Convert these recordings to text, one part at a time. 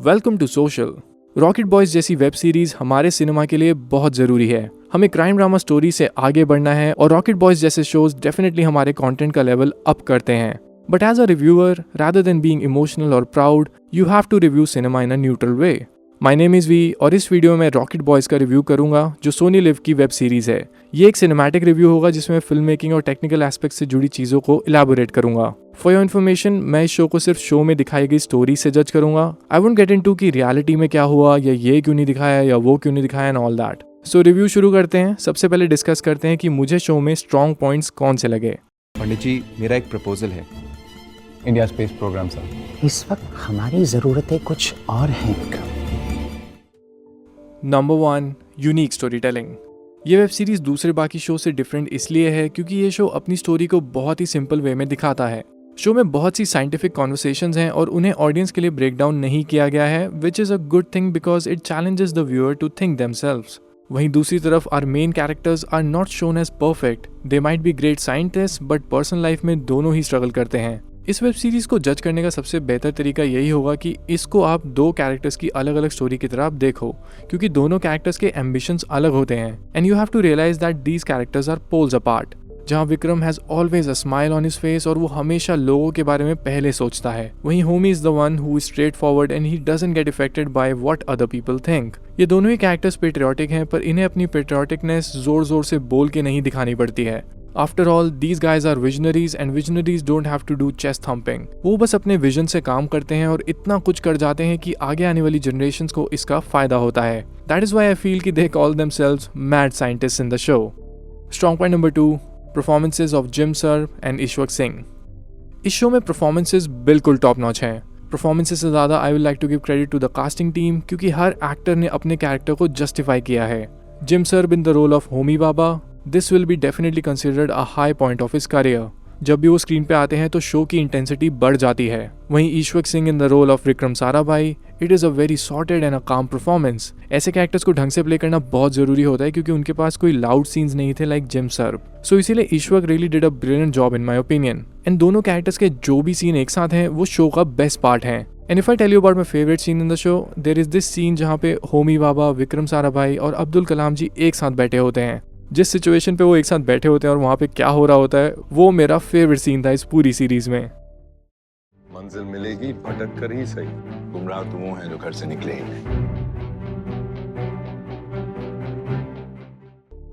Welcome to social. Rocket boys जैसी web series हमारे cinema के लिए बहुत ज़रूरी है। हमें क्राइम ड्रामा स्टोरी से आगे बढ़ना है और रॉकेट बॉयज जैसे शोज डेफिनेटली हमारे कंटेंट का लेवल अप करते हैं। But as a reviewer, rather than being emotional और proud, you have to review cinema in a neutral way. My name is V और इस वीडियो में रॉकेट बॉयज का रिव्यू करूंगा जो सोनी लिव की वेब सीरीज है। ये एक सिनेमैटिक रिव्यू होगा जिसमें फिल्म मेकिंग और टेक्निकल एस्पेक्ट से जुड़ी चीज़ों को इलैबोरेट करूंगा। फॉर योर इन्फॉर्मेशन, मैं इस शो को सिर्फ शो में दिखाई गई स्टोरी से जज करूंगा। आई वोंट गेट इनटू कि रियलिटी में क्या हुआ या ये क्यों नहीं दिखाया या वो क्यों नहीं दिखाया and all that. So review शुरू करते हैं। सबसे पहले डिस्कस करते हैं कि मुझे शो में स्ट्रॉन्ग पॉइंट्स कौन से लगे। पंडित जी, मेरा एक प्रपोजल है इंडिया स्पेस प्रोग्राम से। इस वक्त हमारी ज़रूरतें कुछ और हैं। Number 1, unique story telling. ये वेब सीरीज दूसरे बाकी शो से डिफरेंट इसलिए है क्योंकि ये शो अपनी स्टोरी को बहुत ही सिंपल वे में दिखाता है। शो में बहुत सी साइंटिफिक कॉन्वर्सेशंस हैं और उन्हें ऑडियंस के लिए ब्रेक डाउन नहीं किया गया है, which is a good thing because it challenges the viewer to think themselves. वहीं दूसरी तरफ our main characters are not shown as perfect. They might be great scientist but personal life में दोनों ही struggle करते हैं। इस वेब सीरीज को जज करने का सबसे बेहतर तरीका यही होगा कि इसको आप दो कैरेक्टर्स की अलग अलग स्टोरी की तरह आप देखो, क्योंकि दोनों कैरेक्टर्स के एम्बिशंस अलग होते हैं and you have to realise that these characters are poles apart. जहाँ Vikram has always a smile on his face और वो हमेशा लोगों के बारे में पहले सोचता है, वहीं Homi is the one who is straight forward and he doesn't get affected by what other people think. ये दोनों ही कैरेक्टर्स पेट्रियोटिक हैं, पर इन्हें अपनी पेट्रियोटिकनेस जोर जोर से बोल के नहीं दिखानी पड़ती है। After all, these guys are visionaries and visionaries don't have to do chest thumping। वो बस अपने विजन से काम करते हैं और इतना कुछ कर जाते हैं कि आगे आने वाली जनरेशंस को इसका फायदा होता है। That is why I feel कि they call themselves mad scientists in the show। Strong point number 2, performances of Jim Sir and Ishwak Singh। इस शो में परफॉर्मेंसेज बिल्कुल टॉप नॉच हैं। परफॉर्मेंसेज से ज़्यादा I will like to give credit to the casting team, क्योंकि हर actor ने अपने कैरेक्टर को जस्टिफाई किया है। Jim sir in the role of Homi Bhabha, this will be definitely considered a high point of his career. जब भी वो स्क्रीन पे आते हैं तो शो की इंटेंसिटी बढ़ जाती है। वहीं Ishwak Singh in the role of Vikram Sarabhai, it is a very sorted and a calm performance. ऐसे कैरेक्टर्स को ढंग से प्ले करना बहुत ज़रूरी होता है क्योंकि उनके पास कोई लाउड सीन्स नहीं थे लाइक जिम सर। सो इसीलिए Ishwak really did a brilliant job in my opinion. And दोनों कैरेक्टर्स के जो भी सीन एक साथ हैं वो शो का बेस्ट पार्ट है। And if I tell you about my favourite scene in the show, there is this scene जहाँ पे होमी बाबा, विक्रम साराभाई और अब्दुल कलाम जी एक साथ बैठे होते हैं। जिस सिचुएशन पे वो एक साथ बैठे होते हैं और वहाँ पे क्या हो रहा होता है, वो मेरा फेवरेट सीन था इस पूरी सीरीज में। मंजिल मिलेगी भटक कर ही सही, गुमराह तो वो हैं जो घर से निकले ही नहीं।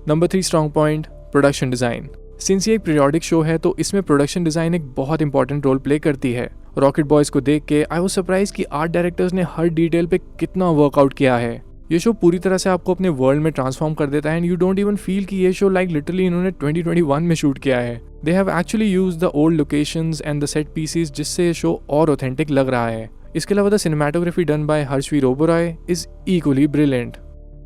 Number 3 strong point, production design. Since ये एक पीरियोडिक शो है तो इसमें प्रोडक्शन डिजाइन एक बहुत इंपॉर्टेंट रोल प्ले करती है। रॉकेट बॉयज को देख के आई वाज सरप्राइज कि आर्ट डायरेक्टर्स ने हर डिटेल पे कितना वर्कआउट किया है। ये शो पूरी तरह से आपको अपने वर्ल्ड में ट्रांसफॉर्म कर देता है and you don't even feel कि ये शो लाइक लिटरली इन्होंने 2021 में शूट किया है। They have actually used the old locations and the set pieces, जिससे ये शो और ऑथेंटिक लग रहा है। इसके अलावा the cinematography done by Harshvir Oberoi is equally brilliant.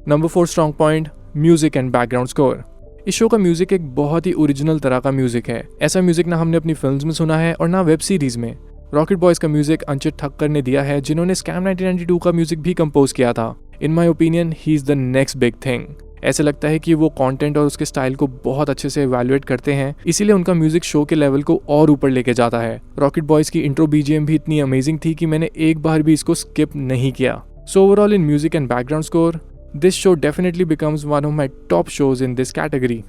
Number 4 strong point, music and background score. इस शो का म्यूजिक एक बहुत ही ओरिजिनल तरह का म्यूजिक है। ऐसा म्यूजिक ना हमने अपनी फिल्म्स में सुना है और ना वेब सीरीज में। रॉकेट बॉयज का म्यूजिक अंचित ठक्कर ने दिया है, जिन्होंने स्कैम 1992 का म्यूजिक भी कंपोज किया था। In my opinion he is the next big thing. ऐसे लगता है कि वो कंटेंट और उसके स्टाइल को बहुत अच्छे से इवैल्यूएट करते हैं, इसीलिए उनका म्यूजिक शो के लेवल को और ऊपर लेके जाता है। रॉकेट बॉयज की इंट्रो बीजीएम भी इतनी अमेजिंग थी कि मैंने एक बार भी इसको स्किप नहीं किया। So overall in music and background score, this show definitely becomes one of my top shows in this category.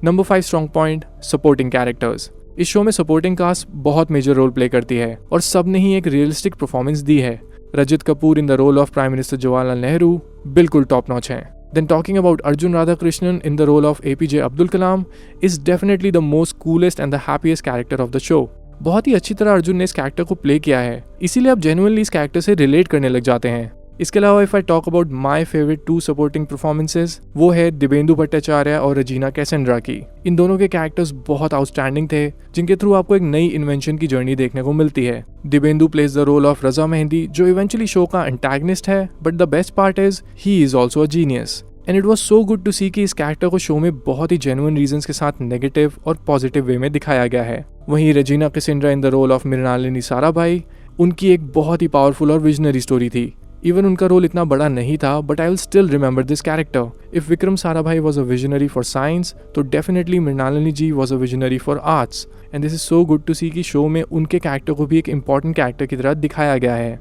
Number 5 strong point, supporting characters. इस शो में सपोर्टिंग कास्ट बहुत मेजर रोल प्ले करती है और सब ने ही एक रियलिस्टिक परफॉर्मेंस दी है। Rajat Kapoor in the role of prime minister Jawaharlal Nehru बिल्कुल टॉप नॉच हैं। Then talking about Arjun Radhakrishnan in the role of APJ Abdul Kalam is definitely the most coolest and the happiest character of the show. बहुत ही अच्छी तरह अर्जुन ने इस कैरेक्टर को प्ले किया है, इसीलिए आप जेन्युइनली इस कैरेक्टर से रिलेट करने लग जाते हैं। इसके अलावा if I talk about my favourite 2 supporting performances, वो है दिव्येंदु भट्टाचार्य और रजीना कैसेंड्रा की। इन दोनों के कैरेक्टर्स बहुत आउटस्टैंडिंग थे, जिनके थ्रू आपको एक नई इन्वेंशन की जर्नी देखने को मिलती है। Divyendu plays the role of Raza Mehdi, जो इवेंचुअली शो का एंटागनिस्ट है, but the best part is he is also a genius. And it was so good to see कि इस कैरेक्टर को शो में बहुत ही जेन्युइन रीजंस के साथ नेगेटिव और पॉजिटिव वे में दिखाया गया है। वहीं Regina Cassandra in the role of Mrinalini Sarabhai, उनकी एक बहुत ही पावरफुल और विजनरी स्टोरी थी। इवन उनका रोल इतना बड़ा नहीं था, but I will still remember this character. If Vikram Sarabhai was a visionary for science, तो definitely Mrinalini ji was a visionary for arts. And this is so good to see कि show में उनके कैरेक्टर को भी एक इंपॉर्टेंट कैरेक्टर की तरह दिखाया गया है।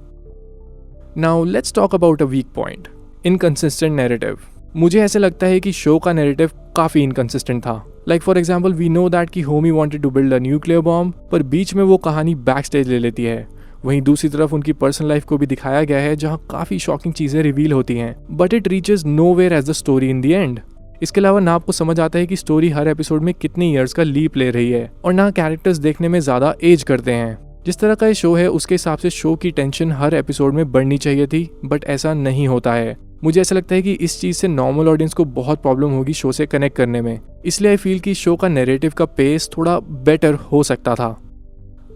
Now let's talk about a weak point, inconsistent narrative. मुझे ऐसे लगता है कि शो का नैरेटिव काफ़ी इनकंसिस्टेंट था। Like for example we know that कि Homi wanted to build a nuclear bomb, पर बीच में वो कहानी बैक स्टेज ले लेती है। वहीं दूसरी तरफ उनकी पर्सनल लाइफ को भी दिखाया गया है जहाँ काफ़ी शॉकिंग चीज़ें रिवील होती हैं, but it reaches nowhere as the story in the end. इसके अलावा ना आपको समझ आता है कि स्टोरी हर एपिसोड में कितने ईयर्स का लीप ले रही है, और ना कैरेक्टर्स देखने में ज़्यादा एज करते हैं। जिस तरह का ये शो है उसके हिसाब से शो की टेंशन हर एपिसोड में बढ़नी चाहिए थी, बट ऐसा नहीं होता है। मुझे ऐसा लगता है कि इस चीज़ से नॉर्मल ऑडियंस को बहुत प्रॉब्लम होगी शो से कनेक्ट करने में, इसलिए आई फील कि शो का नैरेटिव का पेस थोड़ा बेटर हो सकता था।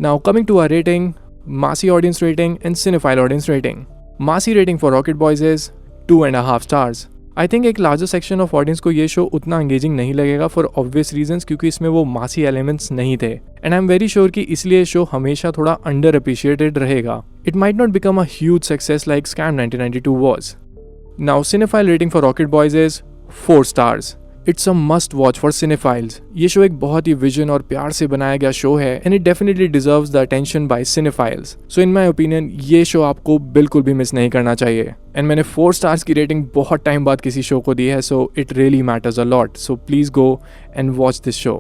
Now coming to our rating, massy audience rating and cinephile audience rating. Massy rating for Rocket Boys is 2.5 stars. I think एक लार्जर सेक्शन ऑफ ऑडियंस को ये शो उतना एंगेजिंग नहीं लगेगा फॉर ऑब्वियस रीजंस, क्योंकि इसमें वो मासी एलिमेंट्स नहीं थे, and I am very sure कि इसलिए शो हमेशा थोड़ा अंडर अप्रिशिएटेड रहेगा। It might not become a huge success like scam 1992 was. Now cinephile rating for Rocket Boys is 4 stars. It's a must watch for cinephiles. ये show एक बहुत ही vision और प्यार से बनाया गया शो है, and it definitely deserves the attention by cinephiles. So in my opinion ये शो आपको बिल्कुल भी मिस नहीं करना चाहिए, एंड मैंने 4 स्टार्स की रेटिंग बहुत टाइम बाद किसी शो को दी है, so it really matters a lot. So please go and watch this show.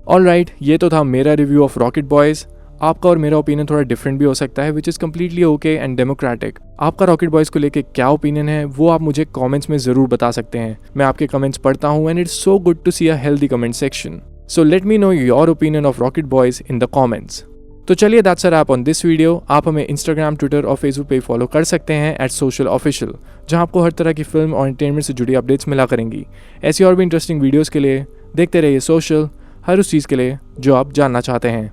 Alright, ये तो था मेरा रिव्यू ऑफ रॉकेट बॉयज। आपका और मेरा ओपिनियन थोड़ा डिफरेंट भी हो सकता है, which is completely okay and democratic. आपका रॉकेट बॉयज को लेके क्या ओपिनियन है वो आप मुझे कमेंट्स में ज़रूर बता सकते हैं। मैं आपके कमेंट्स पढ़ता हूँ, and it's so good to see a healthy comment section. So let me know your opinion of rocket boys in the comments. तो चलिए, that's a wrap on this video. आप हमें इंस्टाग्राम, ट्विटर और Facebook पे follow कर सकते हैं @socialofficial, जहाँ आपको हर तरह की फिल्म और एंटरटेनमेंट से जुड़ी अपडेट्स मिला करेंगी। ऐसी और भी इंटरेस्टिंग वीडियोज़ के लिए देखते रहिए सोशल, हर उस चीज़ के लिए जो आप जानना चाहते हैं।